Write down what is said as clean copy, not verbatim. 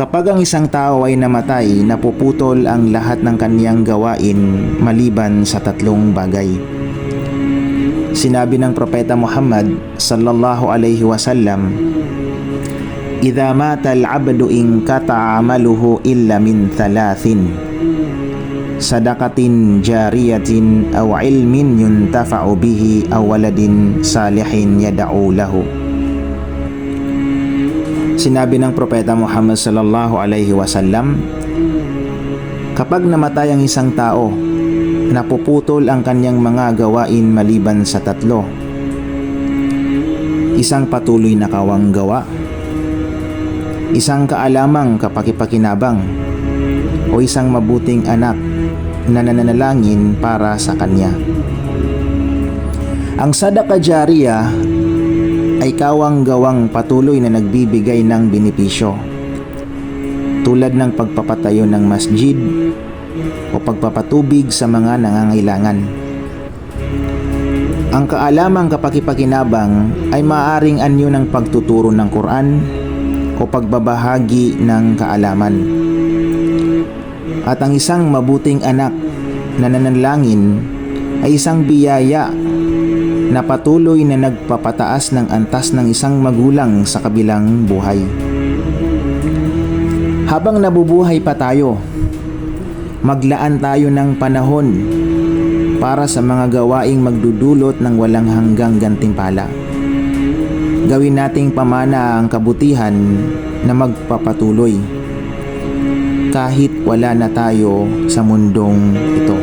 Kapag ang isang tao ay namatay, napuputol ang lahat ng kaniyang gawain maliban sa tatlong bagay. Sinabi ng Propeta Muhammad sallallahu alaihi wasallam, "Idza mata al-'abdu inqata'a 'amaluhu illa min thalathin: sadaqatin jariyatin aw ilmin yuntafa'u bihi aw waladin salihin yad'u lahu." Sinabi ng Propeta Muhammad sallallahu alaihi wasallam, kapag namatay ang isang tao, napuputol ang kanyang mga gawain maliban sa tatlo: isang patuloy na kawang gawa, isang kaalamang kapakipakinabang, o isang mabuting anak na nananalangin para sa kanya. Ang sadaqa jariya ay kawang gawang patuloy na nagbibigay ng benepisyo, tulad ng pagpapatayo ng masjid o pagpapatubig sa mga nangangailangan. Ang kaalamang kapakipakinabang ay maaaring anyo ng pagtuturo ng Quran o pagbabahagi ng kaalaman. At ang isang mabuting anak na nananalangin ay isang biyaya na patuloy na nagpapataas ng antas ng isang magulang sa kabilang buhay. Habang nabubuhay pa tayo, maglaan tayo ng panahon para sa mga gawaing magdudulot ng walang hanggang gantimpala. Gawin nating pamana ang kabutihan na magpapatuloy kahit wala na tayo sa mundong ito.